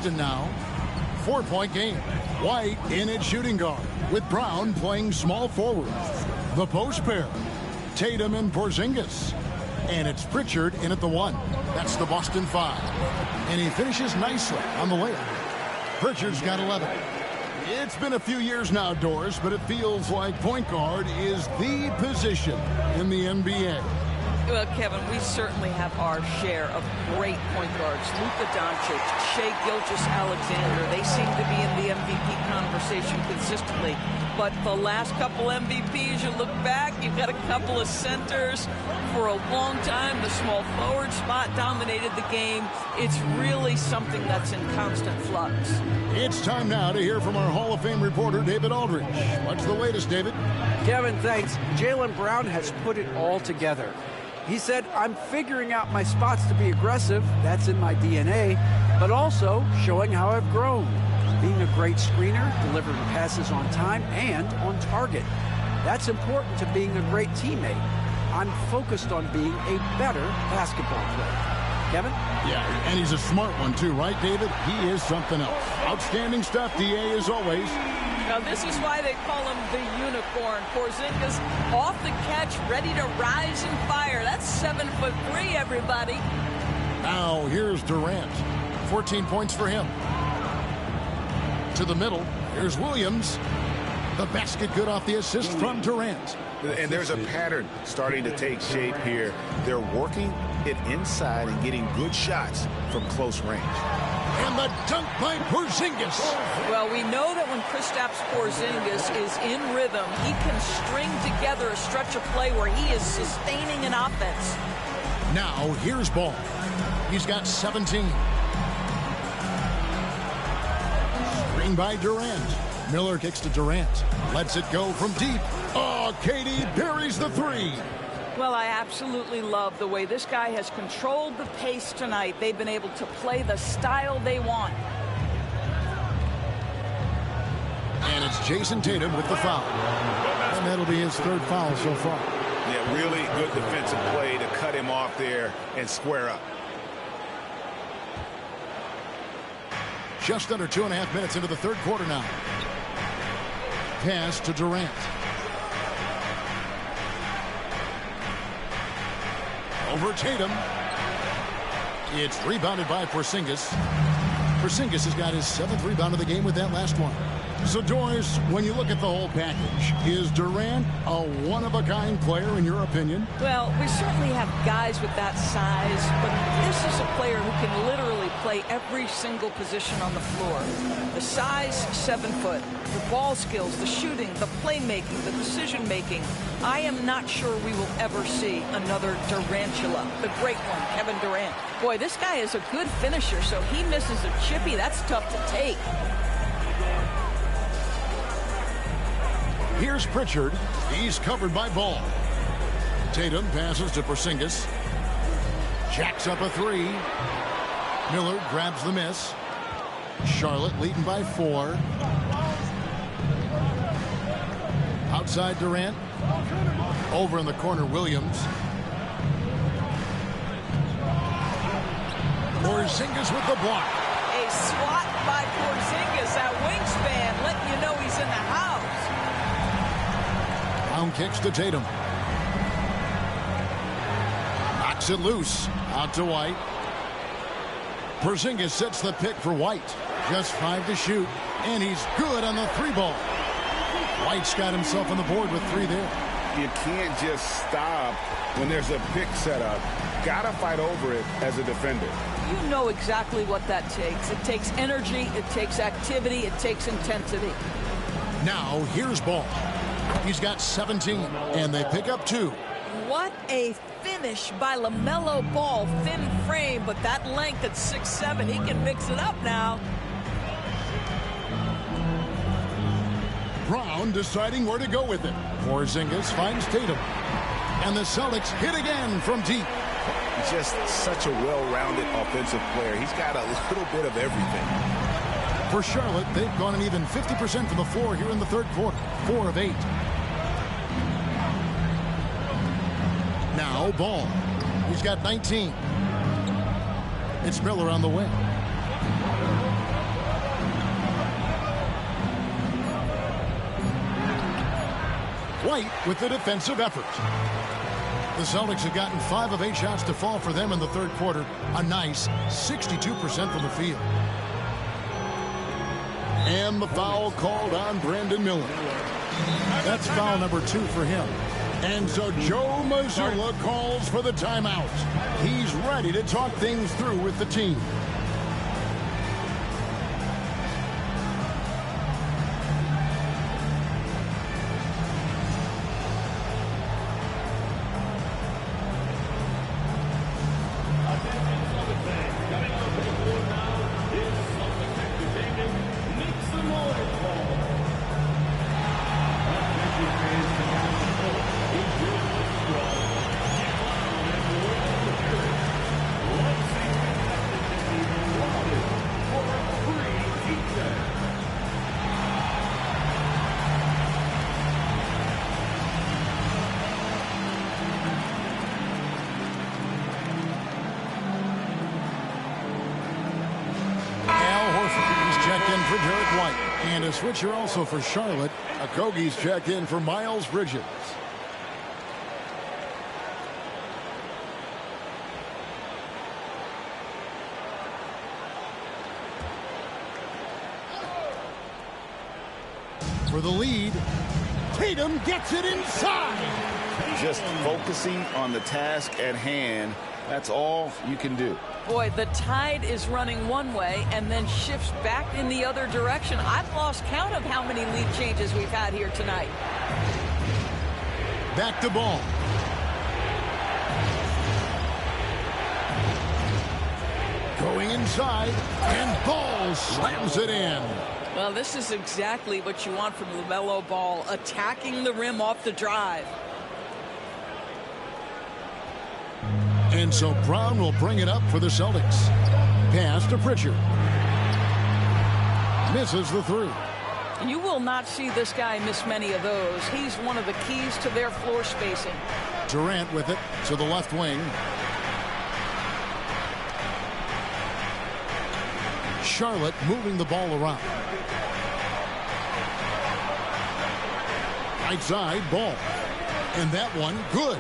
Boston now. 4-point game. White in at shooting guard, with Brown playing small forward. The post pair, Tatum and Porzingis. And it's Pritchard in at the 1. That's the Boston 5. And he finishes nicely on the layup. Pritchard's got 11. It's been a few years now, Doris, but it feels like point guard is the position in the NBA. Well, Kevin, we certainly have our share of great point guards. Luka Doncic, Shai Gilgeous-Alexander, they seem to be in the MVP conversation consistently. But the last couple MVPs, you look back, you've got a couple of centers. For a long time, the small forward spot dominated the game. It's really something that's in constant flux. It's time now to hear from our Hall of Fame reporter, David Aldridge. What's the latest, David? Kevin, thanks. Jaylen Brown has put it all together. He said, I'm figuring out my spots to be aggressive. That's in my DNA. But also showing how I've grown. Being a great screener, delivering passes on time and on target. That's important to being a great teammate. I'm focused on being a better basketball player. Kevin? Yeah, and he's a smart one too, right, David? He is something else. Outstanding stuff, DA, as always. Now, this is why they call him the unicorn. Porzingis off the catch, ready to rise and fire. That's 7'3", everybody. Now, here's Durant. 14 points for him. To the middle, here's Williams. The basket good off the assist from Durant. And there's a pattern starting to take shape here. They're working it inside and getting good shots from close range. And the dunk by Porzingis. Well, we know that when Kristaps Porzingis is in rhythm, he can string together a stretch of play where he is sustaining an offense. Now, here's Ball. He's got 17. Screen by Durant. Miller kicks to Durant. Lets it go from deep. Oh, Katie buries the 3. Well, I absolutely love the way this guy has controlled the pace tonight. They've been able to play the style they want. And it's Jason Tatum with the foul. And that'll be his 3rd foul so far. Yeah, really good defensive play to cut him off there and square up. Just under 2.5 minutes into the 3rd quarter now. Pass to Durant. Over Tatum. It's rebounded by Porzingis. Porzingis has got his 7th rebound of the game with that last one. So, Doris, when you look at the whole package, is Durant a one-of-a-kind player in your opinion? Well, we certainly have guys with that size, but this is a player who can literally play every single position on the floor. The size, 7 foot. The ball skills, the shooting, the playmaking, the decision-making. I am not sure we will ever see another Durantula, the great one, Kevin Durant. Boy, this guy is a good finisher, so he misses a chippy. That's tough to take. Here's Pritchard. He's covered by Ball. Tatum passes to Porzingis. Jacks up a 3. Miller grabs the miss. Charlotte leading by 4. Outside Durant. Over in the corner, Williams. Porzingis with the block. A swat by Porzingis. That wingspan letting you know he's in the house. Brown kicks to Tatum. Knocks it loose. Out to White. Porzingis sets the pick for White. Just 5 to shoot. And he's good on the 3 ball. White's got himself on the board with 3 there. You can't just stop when there's a pick set up. Gotta fight over it as a defender. You know exactly what that takes. It takes energy, it takes activity, it takes intensity. Now, here's Ball. He's got 17, and they pick up 2. What a finish by LaMelo Ball. Thin frame, but that length at 6'7", he can mix it up now. Brown deciding where to go with it. Porzingis finds Tatum. And the Celtics hit again from deep. He's just such a well-rounded offensive player. He's got a little bit of everything. For Charlotte, they've gone an even 50% from the floor here in the 3rd quarter. 4 of 8. Now Ball. He's got 19. It's Miller on the wing. White with the defensive effort. The Celtics have gotten 5 of 8 shots to fall for them in the third quarter. A nice 62% from the field. And the foul called on Brandon Miller. That's foul number 2 for him. And so Joe Mazzulla calls for the timeout. He's ready to talk things through with the team. For Derek White. And a switcher also for Charlotte. Okogie's checked in for Miles Bridges. For the lead, Tatum gets it inside. Just focusing on the task at hand. That's all you can do. Boy, the tide is running one way and then shifts back in the other direction. I've lost count of how many lead changes we've had here tonight. Back to Ball. Going inside, and Ball slams it in. Well, this is exactly what you want from LaMelo Ball, attacking the rim off the drive. And so Brown will bring it up for the Celtics. Pass to Pritchard. Misses the 3. And you will not see this guy miss many of those. He's one of the keys to their floor spacing. Durant with it to the left wing. Charlotte moving the ball around. Right side, Ball. And that one, good.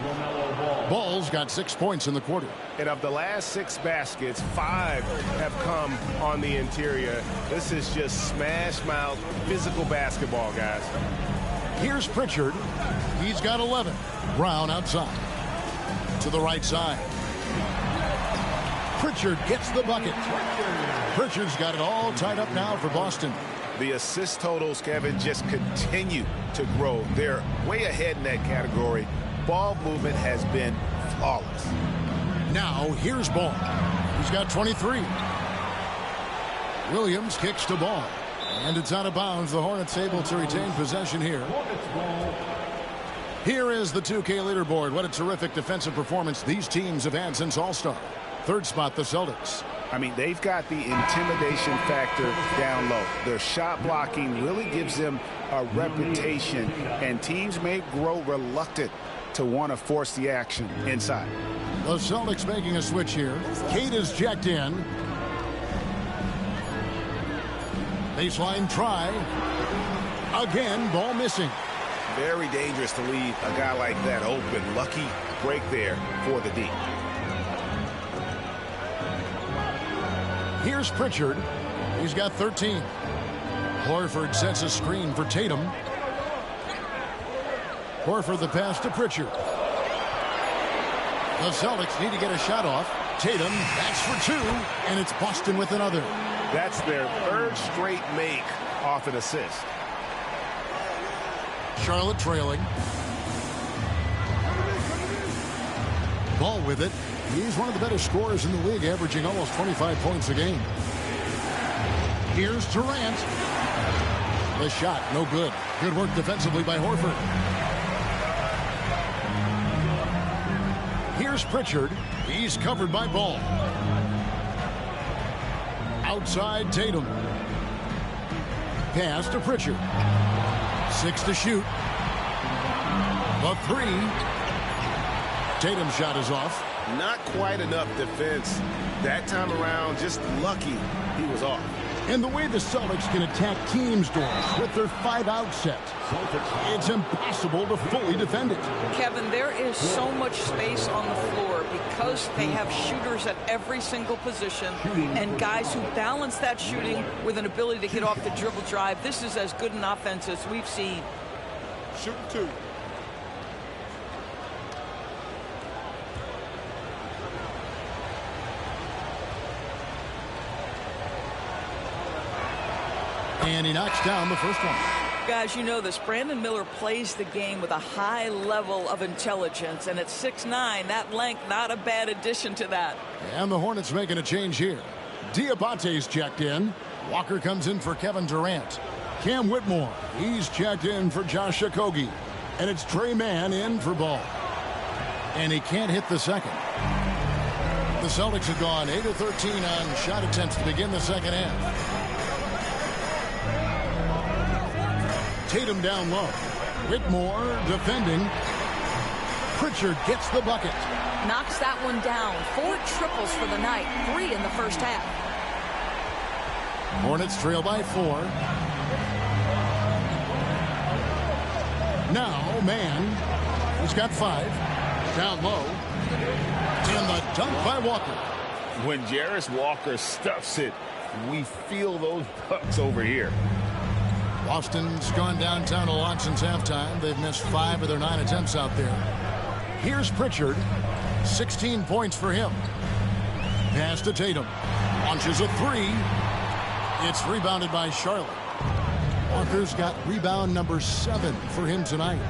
Ball's got 6 points in the quarter. And of the last 6 baskets, 5 have come on the interior. This is just smash mouth physical basketball, guys. Here's Pritchard. He's got 11. Brown outside. To the right side. Pritchard gets the bucket. Pritchard's got it all tied up now for Boston. The assist totals, Kevin, just continue to grow. They're way ahead in that category. Ball movement has been flawless. Now here's Ball. He's got 23. Williams kicks to Ball. And it's out of bounds. The Hornets able to retain possession here. Here is the 2K leaderboard. What a terrific defensive performance these teams have had since All-Star. Third spot, the Celtics. I mean, they've got the intimidation factor down low. Their shot blocking really gives them a reputation, and teams may grow reluctant to want to force the action inside. The Celtics making a switch here. Kate is checked in. Baseline try. Again, Ball missing. Very dangerous to leave a guy like that open. Lucky break there for the D. Here's Pritchard. He's got 13. Horford sets a screen for Tatum. Horford the pass to Pritchard. The Celtics need to get a shot off. Tatum, that's for 2, and it's Boston with another. That's their 3rd straight make off an assist. Charlotte trailing. Ball with it. He's one of the better scorers in the league, averaging almost 25 points a game. Here's Durant. The shot, no good. Good work defensively by Horford. Here's Pritchard. He's covered by Ball. Outside Tatum. Pass to Pritchard. 6 to shoot. The 3. Tatum's shot is off. Not quite enough defense that time around. Just lucky he was off. And the way the Celtics can attack teams' doors with their 5-out set, it's impossible to fully defend it. Kevin, there is so much space on the floor because they have shooters at every single position and guys who balance that shooting with an ability to get off the dribble drive. This is as good an offense as we've seen. Shoot 2. And he knocks down the first one. Guys, you know this. Brandon Miller plays the game with a high level of intelligence. And at 6'9", that length, not a bad addition to that. And the Hornets making a change here. Diabate's checked in. Walker comes in for Kevin Durant. Cam Whitmore, he's checked in for Josh Okogie. And it's Trey Mann in for Ball. And he can't hit the second. The Celtics have gone 8 of 13 on shot attempts to begin the second half. Tatum down low. Whitmore defending. Pritchard gets the bucket. Knocks that one down. 4 triples for the night. 3 in the first half. Hornets trail by 4. Now, Mann. He's got 5. Down low. And the dunk by Walker. When Jarris Walker stuffs it, we feel those bucks over here. Boston's gone downtown a lot since halftime. They've missed 5 of their 9 attempts out there. Here's Pritchard. 16 points for him. Pass to Tatum. Launches a 3. It's rebounded by Charlotte. Walker's got rebound number 7 for him tonight.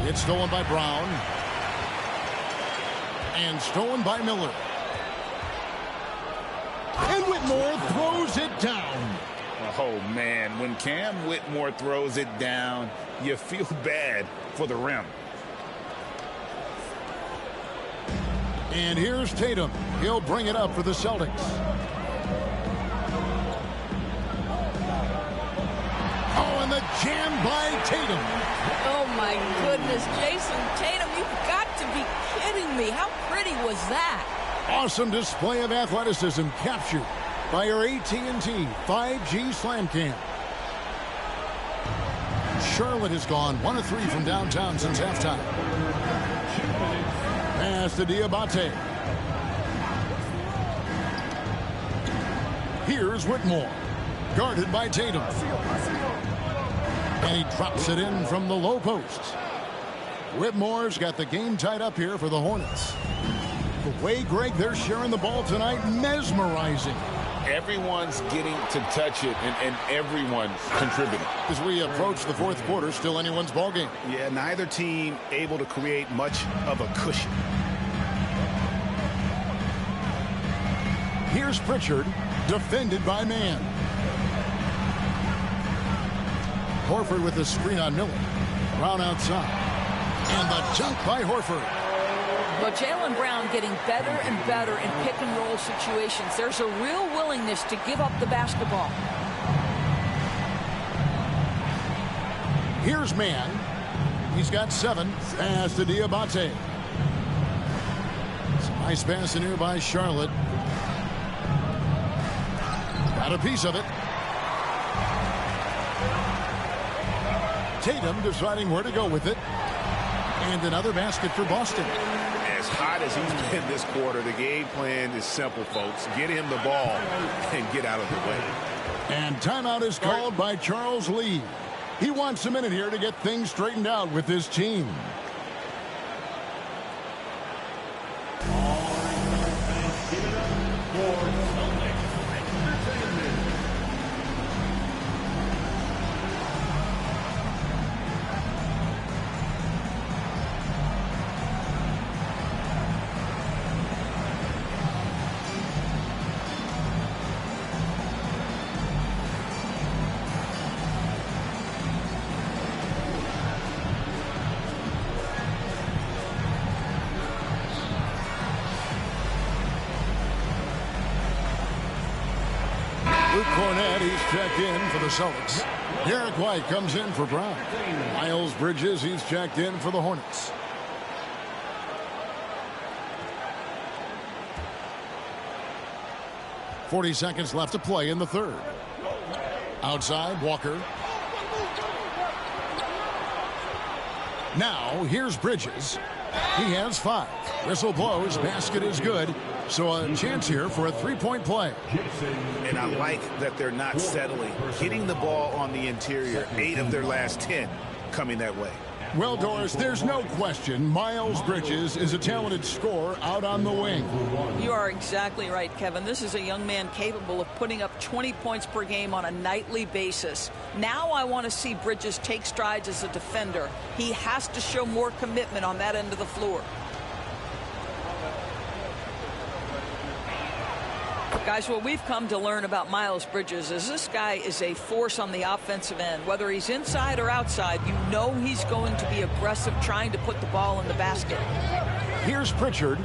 It's stolen by Brown. And stolen by Miller. And Whitmore throws it down. Oh, man, when Cam Whitmore throws it down, you feel bad for the rim. And here's Tatum. He'll bring it up for the Celtics. Oh, and the jam by Tatum. Oh, my goodness. Jason Tatum, you've got to be kidding me. How pretty was that? Awesome display of athleticism captured by our AT&T 5G Slam Cam. Charlotte has gone 1 of 3 from downtown since halftime. Pass to Diabate. Here's Whitmore. Guarded by Tatum. And he drops it in from the low post. Whitmore's got the game tied up here for the Hornets. The way, Greg, they're sharing the ball tonight, mesmerizing. Everyone's getting to touch it, and everyone's contributing. As we approach the fourth quarter, still anyone's ball game. Yeah, neither team able to create much of a cushion. Here's Pritchard, defended by Mann. Horford with the screen on Miller. Brown outside. And the dunk by Horford. But Jaylen Brown getting better and better in pick-and-roll situations. There's a real willingness to give up the basketball. Here's Mann. He's got 7. Pass to Diabate. It's a nice pass in here by Charlotte. Got a piece of it. Tatum deciding where to go with it. And another basket for Boston. As hot as he's been this quarter, the game plan is simple, folks. Get him the ball and get out of the way. And timeout is called by Charles Lee. He wants a minute here to get things straightened out with his team. Hornet, he's checked in for the Celtics. Derek White comes in for Brown. Miles Bridges, he's checked in for the Hornets. 40 seconds left to play in the third. Outside, Walker. Now, here's Bridges. He has 5. Whistle blows. Basket is good. So a chance here for a three-point play. And I like that they're not settling. Hitting the ball on the interior. 8 of their last 10 coming that way. Well, Doris, there's no question Miles Bridges is a talented scorer out on the wing. You are exactly right, Kevin. This is a young man capable of putting up 20 points per game on a nightly basis. Now I want to see Bridges take strides as a defender. He has to show more commitment on that end of the floor. Guys, what we've come to learn about Miles Bridges is this guy is a force on the offensive end. Whether he's inside or outside, you know he's going to be aggressive trying to put the ball in the basket. Here's Pritchard.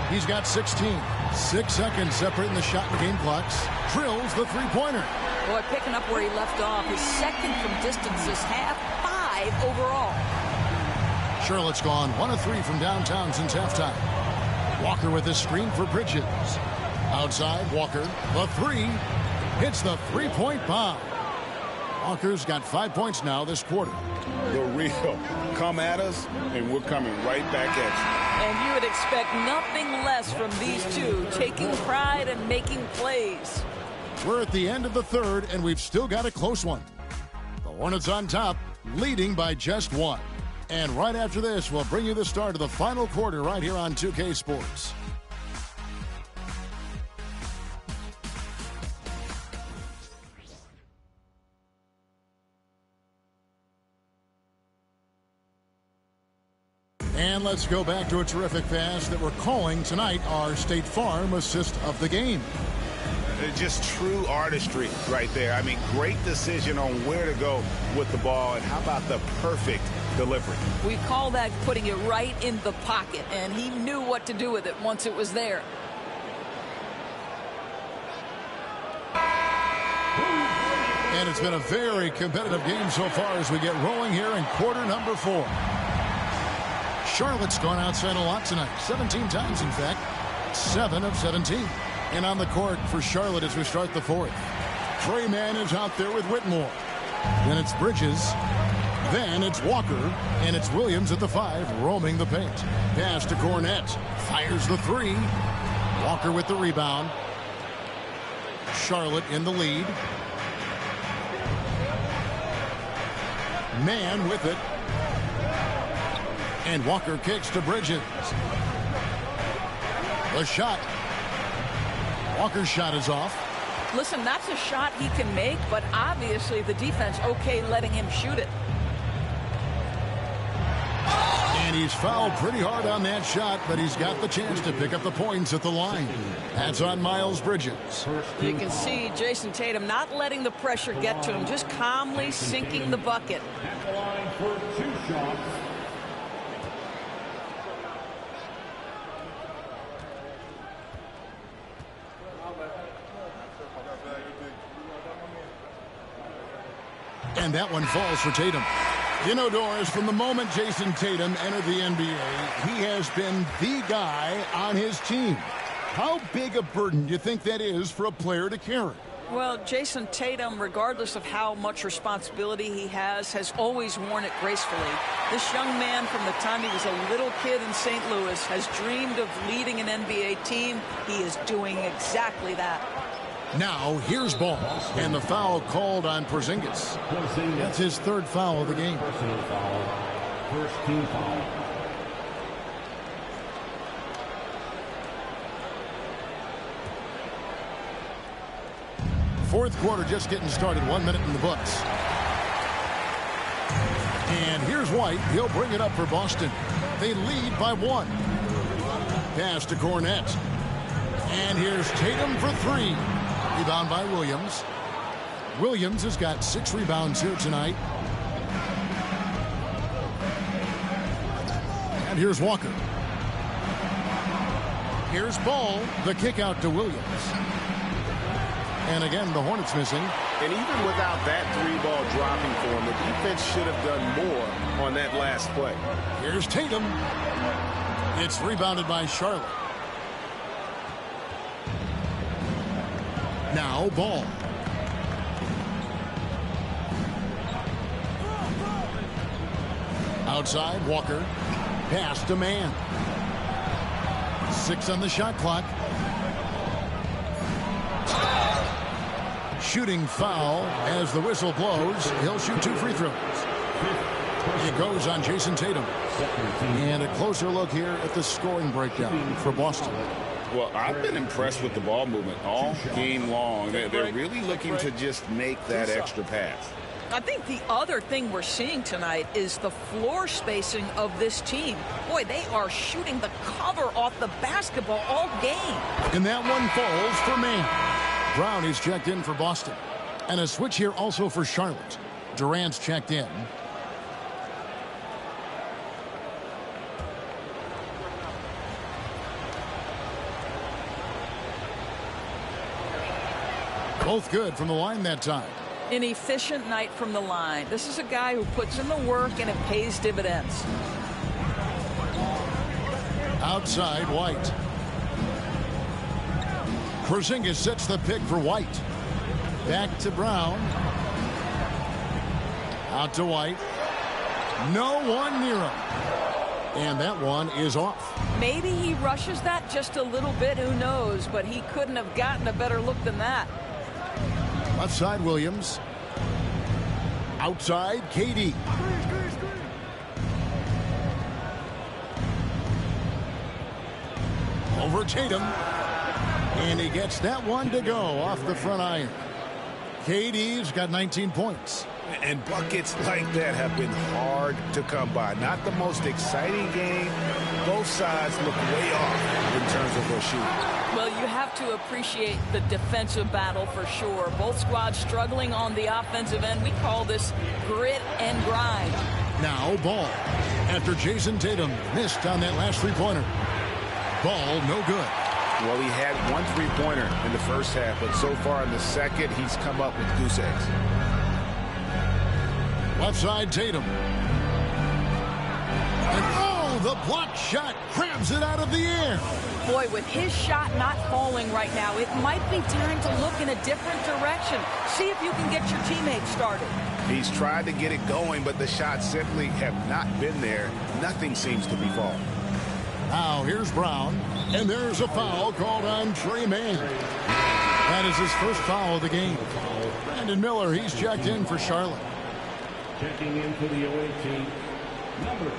He's got 16. 6 seconds separating the shot and game clocks. Drills the three-pointer. Boy, picking up where he left off. His second from distance this half, 5 overall. Charlotte's gone 1 of 3 from downtown since halftime. Walker with a screen for Bridges. Outside, Walker, the 3, hits the three-point bomb. Walker's got 5 points now this quarter. The real come at us, and we're coming right back at you. And you would expect nothing less from these two, taking pride and making plays. We're at the end of the third, and we've still got a close one. The Hornets on top, leading by just 1. And right after this, we'll bring you the start of the final quarter right here on 2K Sports. And let's go back to a terrific pass that we're calling tonight our State Farm assist of the game. Just true artistry right there. I mean, great decision on where to go with the ball, and how about the perfect delivery? We call that putting it right in the pocket, and he knew what to do with it once it was there. And it's been a very competitive game so far as we get rolling here in quarter number 4. Charlotte's gone outside a lot tonight, 17 times in fact, 7 of 17. And on the court for Charlotte as we start the fourth. Trey Mann is out there with Whitmore. Then it's Bridges. Then it's Walker. And it's Williams at the 5 roaming the paint. Pass to Cornette. Fires the 3. Walker with the rebound. Charlotte in the lead. Mann with it. And Walker kicks to Bridges. The shot. Walker's shot is off. Listen, that's a shot he can make, but obviously the defense okay letting him shoot it. And he's fouled pretty hard on that shot, but he's got the chance to pick up the points at the line. That's on Miles Bridges. You can see Jason Tatum not letting the pressure get to him, just calmly sinking the bucket. At the line for 2 shots. And that one falls for Tatum. You know, Doris, from the moment Jason Tatum entered the NBA, he has been the guy on his team. How big a burden do you think that is for a player to carry? Well, Jason Tatum, regardless of how much responsibility he has always worn it gracefully. This young man, from the time he was a little kid in St. Louis, has dreamed of leading an NBA team. He is doing exactly that. Now, here's ball, and the foul called on Porzingis. That's his 3rd foul of the game. Personal foul. First team foul. Fourth quarter just getting started, 1 minute in the books. And here's White. He'll bring it up for Boston. They lead by 1. Pass to Cornette. And here's Tatum for 3. Rebound by Williams. Williams has got 6 rebounds here tonight. And here's Walker. Here's Ball. The kick out to Williams. And again, the Hornets missing. And even without that 3-ball dropping for him, the defense should have done more on that last play. Here's Tatum. It's rebounded by Charlotte. Now ball. Outside, Walker. Pass to man. 6 on the shot clock. Shooting foul as the whistle blows. He'll shoot 2 free throws. It goes on Jason Tatum. And a closer look here at the scoring breakdown for Boston. Well, I've been impressed with the ball movement all game long. They're really looking to just make that extra pass. I think the other thing we're seeing tonight is the floor spacing of this team. Boy, they are shooting the cover off the basketball all game. And that one falls for Mann. Brown is checked in for Boston. And a switch here also for Charlotte. Durant's checked in. Both good from the line that time. An efficient night from the line. This is a guy who puts in the work and it pays dividends. Outside, White. Porzingis sets the pick for White. Back to Brown. Out to White. No one near him. And that one is off. Maybe he rushes that just a little bit, who knows, but he couldn't have gotten a better look than that. Left side, Williams. Outside, KD. Over Tatum. And he gets that one to go off the front iron. KD's got 19 points. And buckets like that have been hard to come by. Not the most exciting game. Both sides look way off in terms of their shooting. Well, you have to appreciate the defensive battle for sure. Both squads struggling on the offensive end. We call this grit and grind. Now Ball. After Jason Tatum missed on that last three-pointer. Ball no good. Well, he had 1 3-pointer in the first half, but so far in the second, he's come up with goose eggs. Left side, Tatum. And oh, the block shot grabs it out of the air. Boy, with his shot not falling right now, it might be time to look in a different direction. See if you can get your teammates started. He's tried to get it going, but the shots simply have not been there. Nothing seems to be falling. Now here's Brown, and there's a foul called on Trey Mann. That is his first foul of the game. Brandon Miller, he's checked in for Charlotte. Checking in for the away team, number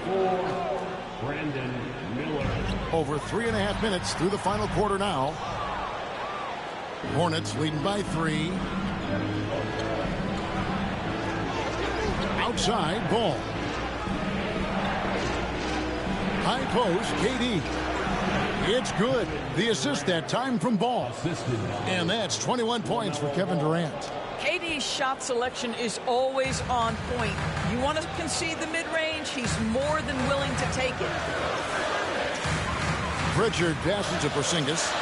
24, Brandon Miller. Over 3.5 minutes through the final quarter now. Hornets leading by 3. Outside, Ball. High post, KD. It's good. The assist that time from Ball. And that's 21 points for Kevin Durant. KD's shot selection is always on point. You want to concede the mid-range, he's more than willing to take it. Pritchard passes to Porzingis.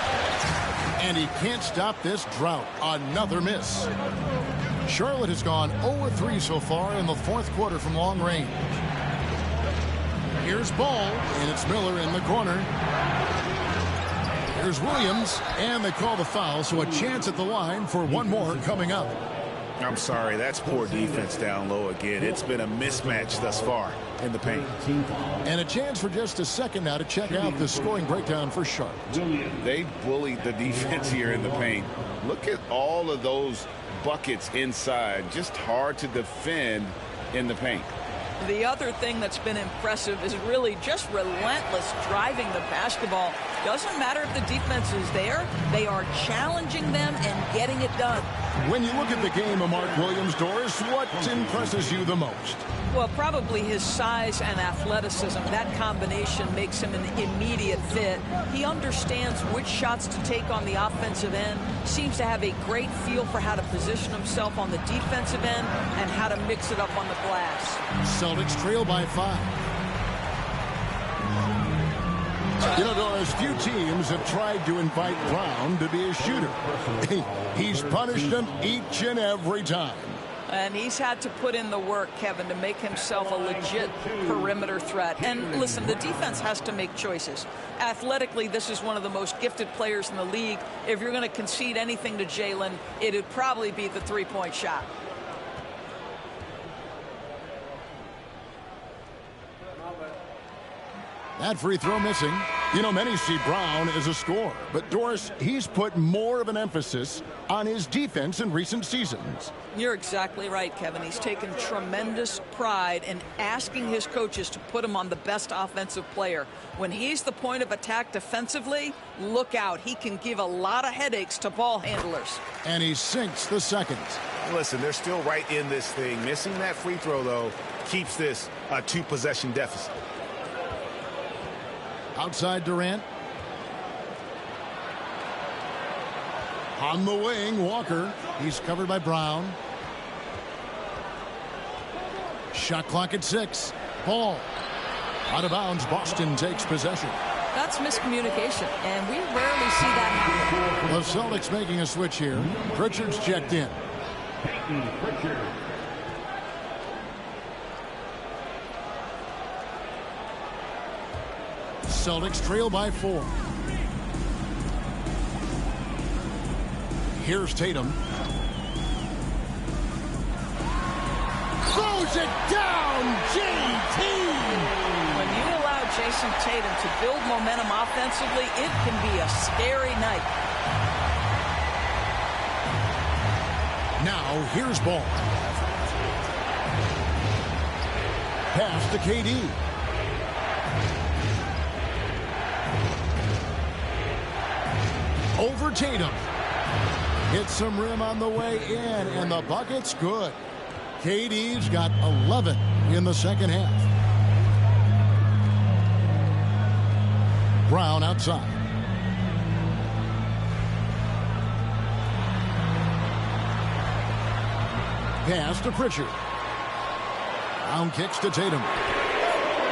And he can't stop this drought. Another miss. Charlotte has gone 0-3 so far in the fourth quarter from long range. Here's Ball, and it's Miller in the corner. Here's Williams, and they call the foul, so a chance at the line for one more coming up. I'm sorry, that's poor defense down low again. It's been a mismatch thus far in the paint. And a chance for just a second now to check out the scoring breakdown for Charlotte. They bullied the defense here in the paint. Look at all of those buckets inside. Just hard to defend in the paint. The other thing that's been impressive is really just relentless driving the basketball. Doesn't matter if the defense is there. They are challenging them and getting it done. When you look at the game of Mark Williams, Doris, what impresses you the most? Well, probably his size and athleticism. That combination makes him an immediate fit. He understands which shots to take on the offensive end, seems to have a great feel for how to position himself on the defensive end and how to mix it up on the glass. Celtics trail by 5. You know, Doris, few teams have tried to invite Brown to be a shooter. He's punished them each and every time. And he's had to put in the work, Kevin, to make himself a legit perimeter threat. And listen, the defense has to make choices. Athletically, this is one of the most gifted players in the league. If you're going to concede anything to Jalen, it'd probably be the three-point shot. That free throw missing. You know, many see Brown as a scorer, but Doris, he's put more of an emphasis on his defense in recent seasons. You're exactly right, Kevin. He's taken tremendous pride in asking his coaches to put him on the best offensive player. When he's the point of attack defensively, look out. He can give a lot of headaches to ball handlers. And he sinks the second. Listen, they're still right in this thing. Missing that free throw, though, keeps this a two-possession deficit. Outside Durant. On the wing, Walker. He's covered by Brown. Shot clock at 6. Ball. Out of bounds. Boston takes possession. That's miscommunication, and we rarely see that happen. The Celtics making a switch here. Pritchard's checked in. Peyton Pritchard. Celtics trail by 4. Here's Tatum. Throws it down, JT! When you allow Jason Tatum to build momentum offensively, it can be a scary night. Now, here's Ball. Pass to KD. Over Tatum. Hits some rim on the way in, and the bucket's good. KD's got 11 in the second half. Brown outside. Pass to Pritchard. Brown kicks to Tatum.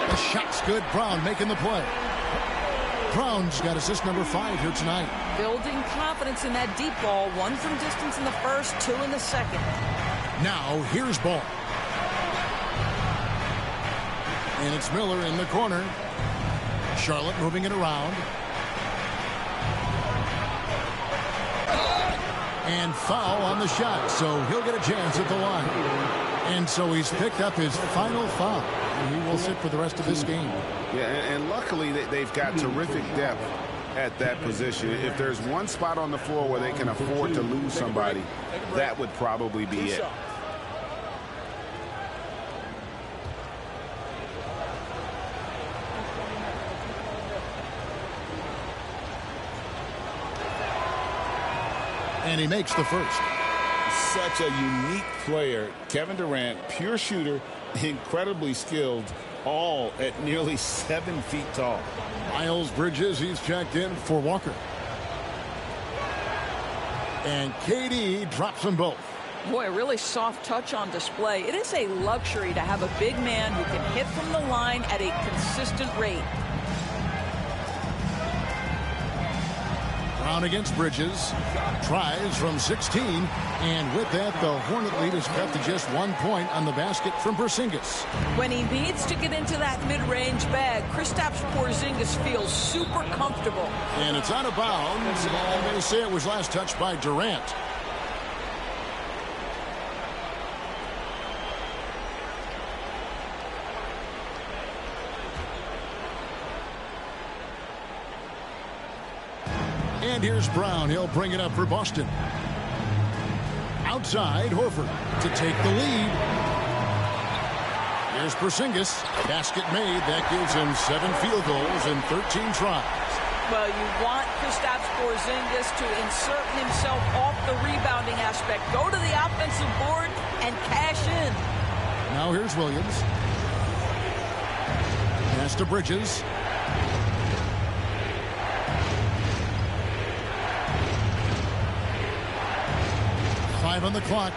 The shot's good. Brown making the play. Brown's got assist number 5 here tonight. Building confidence in that deep ball. 1 from distance in the first, 2 in the second. Now, here's Ball. And it's Miller in the corner. Charlotte moving it around. And foul on the shot, so he'll get a chance at the line. And so he's picked up his final foul. And he will sit for the rest of this game. Yeah, and luckily they've got terrific depth at that position. If there's one spot on the floor where they can afford to lose somebody, that would probably be it. And he makes the first. Such a unique player. Kevin Durant, pure shooter, incredibly skilled, all at nearly 7 feet tall. Miles Bridges, he's checked in for Walker. And KD drops them both. Boy, a really soft touch on display. It is a luxury to have a big man who can hit from the line at a consistent rate. Brown against Bridges. Tries from 16. And with that, the Hornet lead is cut to just 1 point on the basket from Porzingis. When he needs to get into that mid-range bag, Kristaps Porzingis feels super comfortable. And it's out of bounds. And they say it was last touched by Durant. And here's Brown. He'll bring it up for Boston. Outside, Horford to take the lead. Here's Porzingis. Basket made. That gives him 7 field goals and 13 tries. Well, you want Kristaps Porzingis to insert himself off the rebounding aspect. Go to the offensive board and cash in. Now here's Williams. Pass to Bridges. On the clock.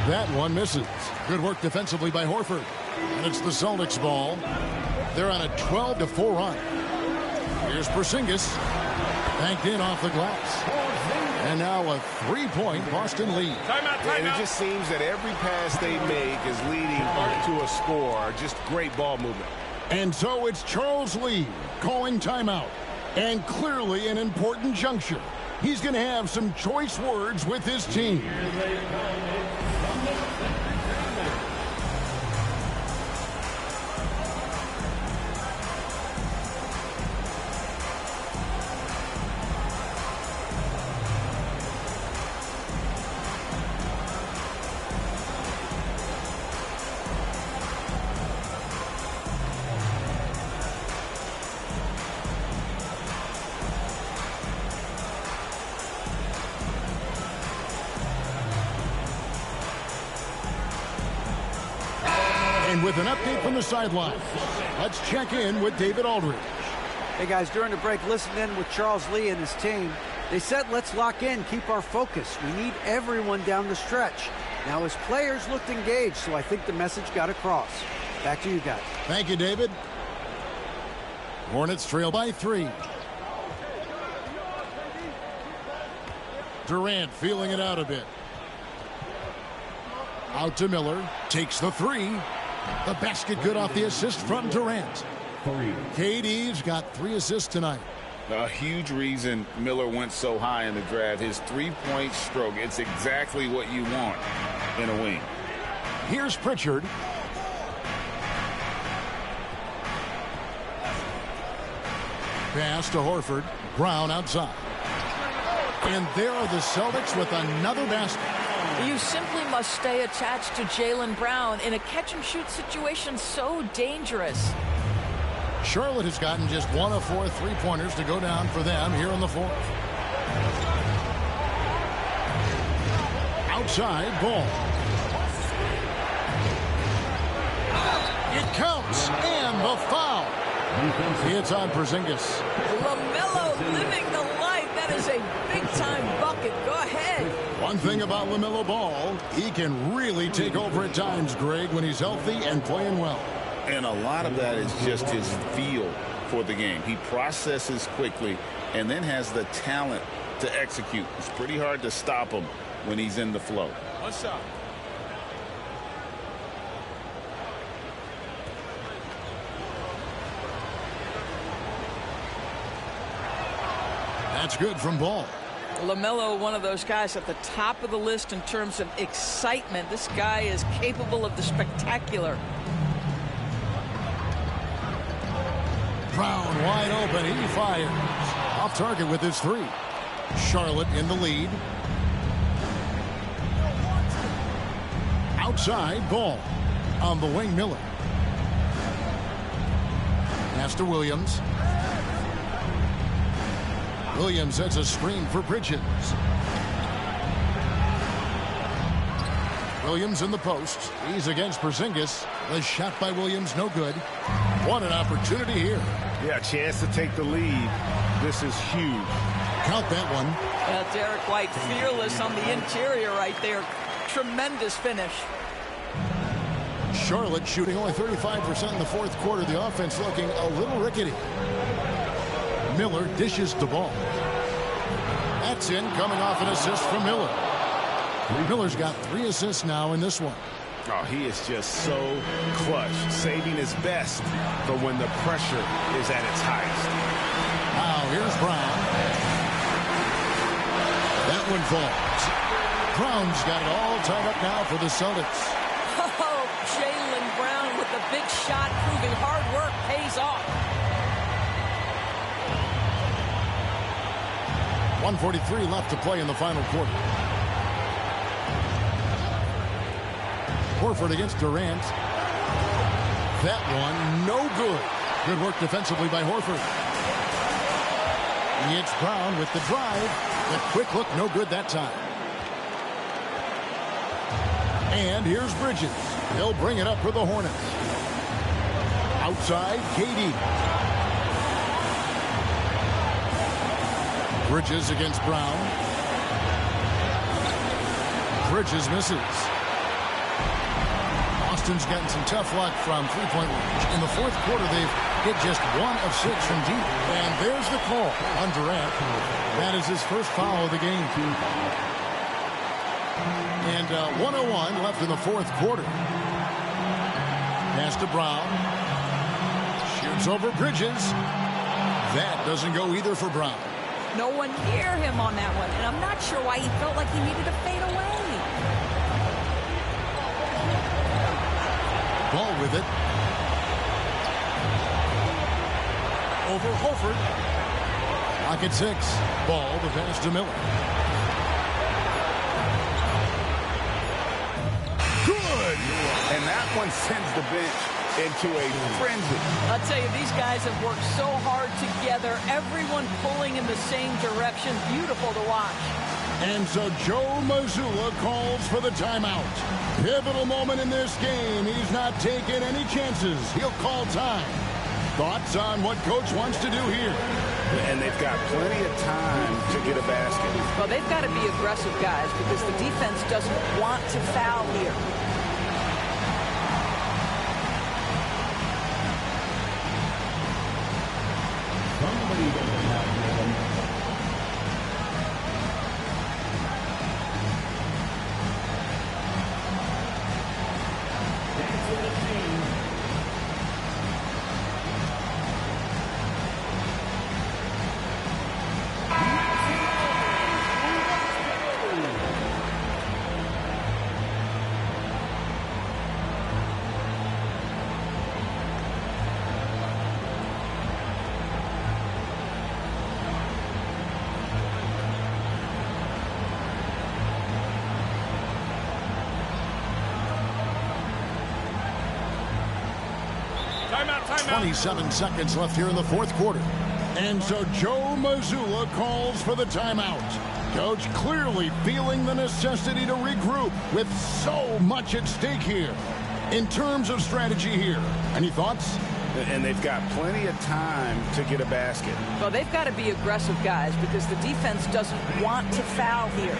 That one misses. Good work defensively by Horford. And it's the Celtics ball. They're on a 12-4 run. Here's Porzingis. Banked in off the glass. And now a 3-point Boston lead. And it just seems that every pass they make is leading to a score. Just great ball movement. And so it's Charles Lee calling timeout. And clearly an important juncture. He's going to have some choice words with his team. And with an update from the sideline, let's check in with David Aldridge. Hey guys, during the break, listen in with Charles Lee and his team. They said, let's lock in, keep our focus. We need everyone down the stretch. Now his players looked engaged, so I think the message got across. Back to you guys. Thank you, David. Hornets trail by 3. Durant feeling it out a bit. Out to Miller. Takes the 3. The basket good off the assist from Durant. KD's got 3 assists tonight. A huge reason Miller went so high in the draft. His three-point stroke. It's exactly what you want in a wing. Here's Pritchard. Pass to Horford. Brown outside. And there are the Celtics with another basket. You simply must stay attached to Jaylen Brown in a catch-and-shoot situation so dangerous. Charlotte has gotten just 1 of 4 3-pointers to go down for them here in the 4th. Outside, Ball. It counts, and the foul. It's on Porzingis. LaMelo living the life. That is a big-time bucket. Go ahead. One thing about LaMelo Ball, he can really take over at times, Greg, when he's healthy and playing well. And a lot of that is just his feel for the game. He processes quickly and then has the talent to execute. It's pretty hard to stop him when he's in the flow. What's up? That's good from Ball. LaMelo, one of those guys at the top of the list in terms of excitement. This guy is capable of the spectacular. Brown wide open. He fires. Off target with his 3. Charlotte in the lead. Outside, Ball. On the wing, Miller. Pass to Williams. Williams sets a screen for Bridges. Williams in the post. He's against Porzingis. The shot by Williams, no good. What an opportunity here. Yeah, chance to take the lead. This is huge. Count that one. Derek White fearless on the interior right there. Tremendous finish. Charlotte shooting only 35% in the 4th quarter. The offense looking a little rickety. Miller dishes the ball. That's in, coming off an assist from Miller. Miller's got 3 assists now in this one. Oh, he is just so clutch, saving his best for when the pressure is at its highest. Now here's Brown. That one falls. Brown's got it all tied up now for the Celtics. Oh, Jaylen Brown with the big shot, proving hard work pays off. 1:43 left to play in the final quarter. Horford against Durant. That one, no good. Good work defensively by Horford. It's Brown with the drive. The quick look, no good that time. And here's Bridges. He'll bring it up for the Hornets. Outside, KD. Bridges against Brown. Houston's gotten some tough luck from three-point range. In the fourth quarter, they've hit just 1 of 6 from deep. And there's the call on Durant. That is his first foul of the game. And 1:01 left in the fourth quarter. Pass to Brown. Shoots over Bridges. That doesn't go either for Brown. No one near him on that one, and I'm not sure why he felt like he needed to fade away. Ball with it. Over Horford. Lock at 6. Ball, the pass to Miller. Good! And that one sends the bench into a frenzy. I'll tell you, these guys have worked so hard together. Everyone pulling in the same direction. Beautiful to watch. And so Joe Mazzulla calls for the timeout. Pivotal moment in this game. He's not taking any chances. He'll call time. Thoughts on what coach wants to do here? And they've got plenty of time to get a basket. Well, they've got to be aggressive, guys, because the defense doesn't want to foul here. Timeout. 27 seconds left here in the fourth quarter. And so Joe Mazzulla calls for the timeout. Coach clearly feeling the necessity to regroup with so much at stake here. In terms of strategy here, any thoughts? And they've got plenty of time to get a basket. Well, they've got to be aggressive, guys, because the defense doesn't want to foul here.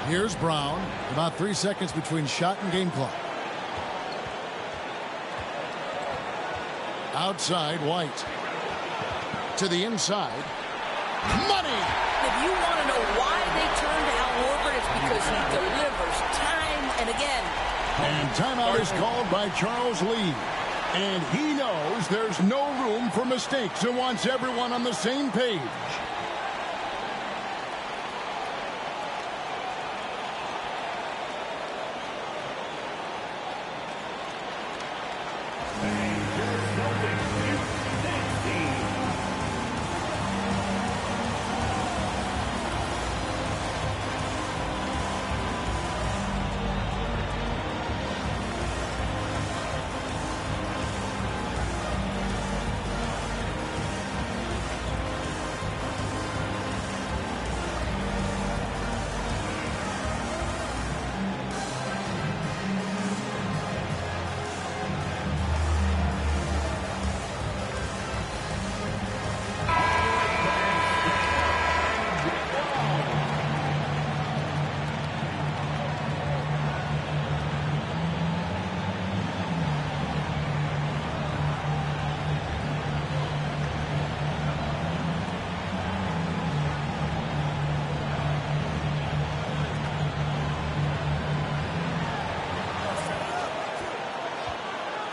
Here's Brown. About 3 seconds between shot and game clock. Outside, White. To the inside. Money! If you want to know why they turned to Al Horford, it's because he delivers time and again. And timeout is called by Charles Lee. And he knows there's no room for mistakes and wants everyone on the same page.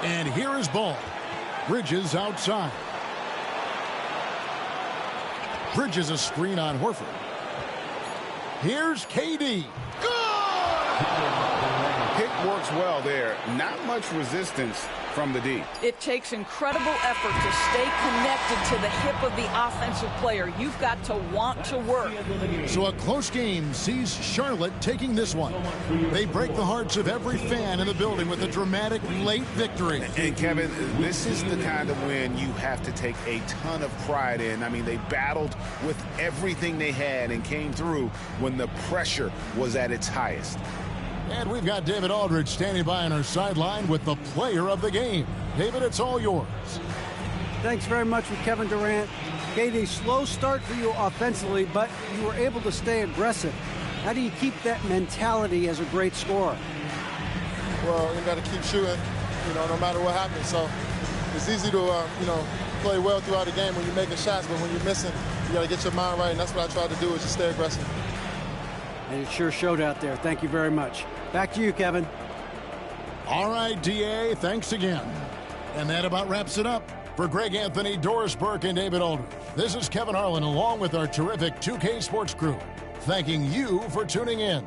And here is ball. Bridges outside. Bridges a screen on Horford. Here's KD. Pick works well there. Not much resistance from the D. It takes incredible effort to stay connected to the hip of the offensive player. You've got to want to work. So a close game sees Charlotte taking this one. They break the hearts of every fan in the building with a dramatic late victory. And Kevin, this is the kind of win you have to take a ton of pride in. I mean, they battled with everything they had and came through when the pressure was at its highest. And we've got David Aldridge standing by on our sideline with the player of the game. David, it's all yours. Thanks very much for Kevin Durant. KD, slow start for you offensively, but you were able to stay aggressive. How do you keep that mentality as a great scorer? Well, you got to keep shooting, no matter what happens. So it's easy to, play well throughout the game when you're making shots, but when you're missing, you got to get your mind right, and that's what I try to do is just stay aggressive. And it sure showed out there. Thank you very much. Back to you, Kevin. All right, DA, thanks again. And that about wraps it up. For Greg Anthony, Doris Burke, and David Aldridge, this is Kevin Harlan along with our terrific 2K Sports crew, thanking you for tuning in.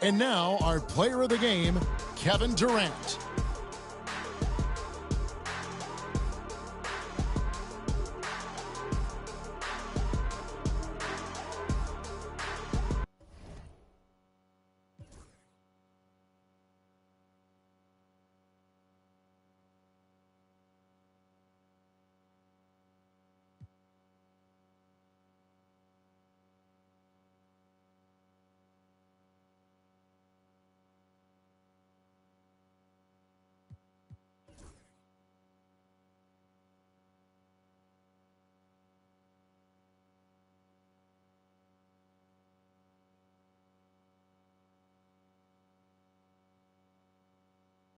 And now, our player of the game, Kevin Durant.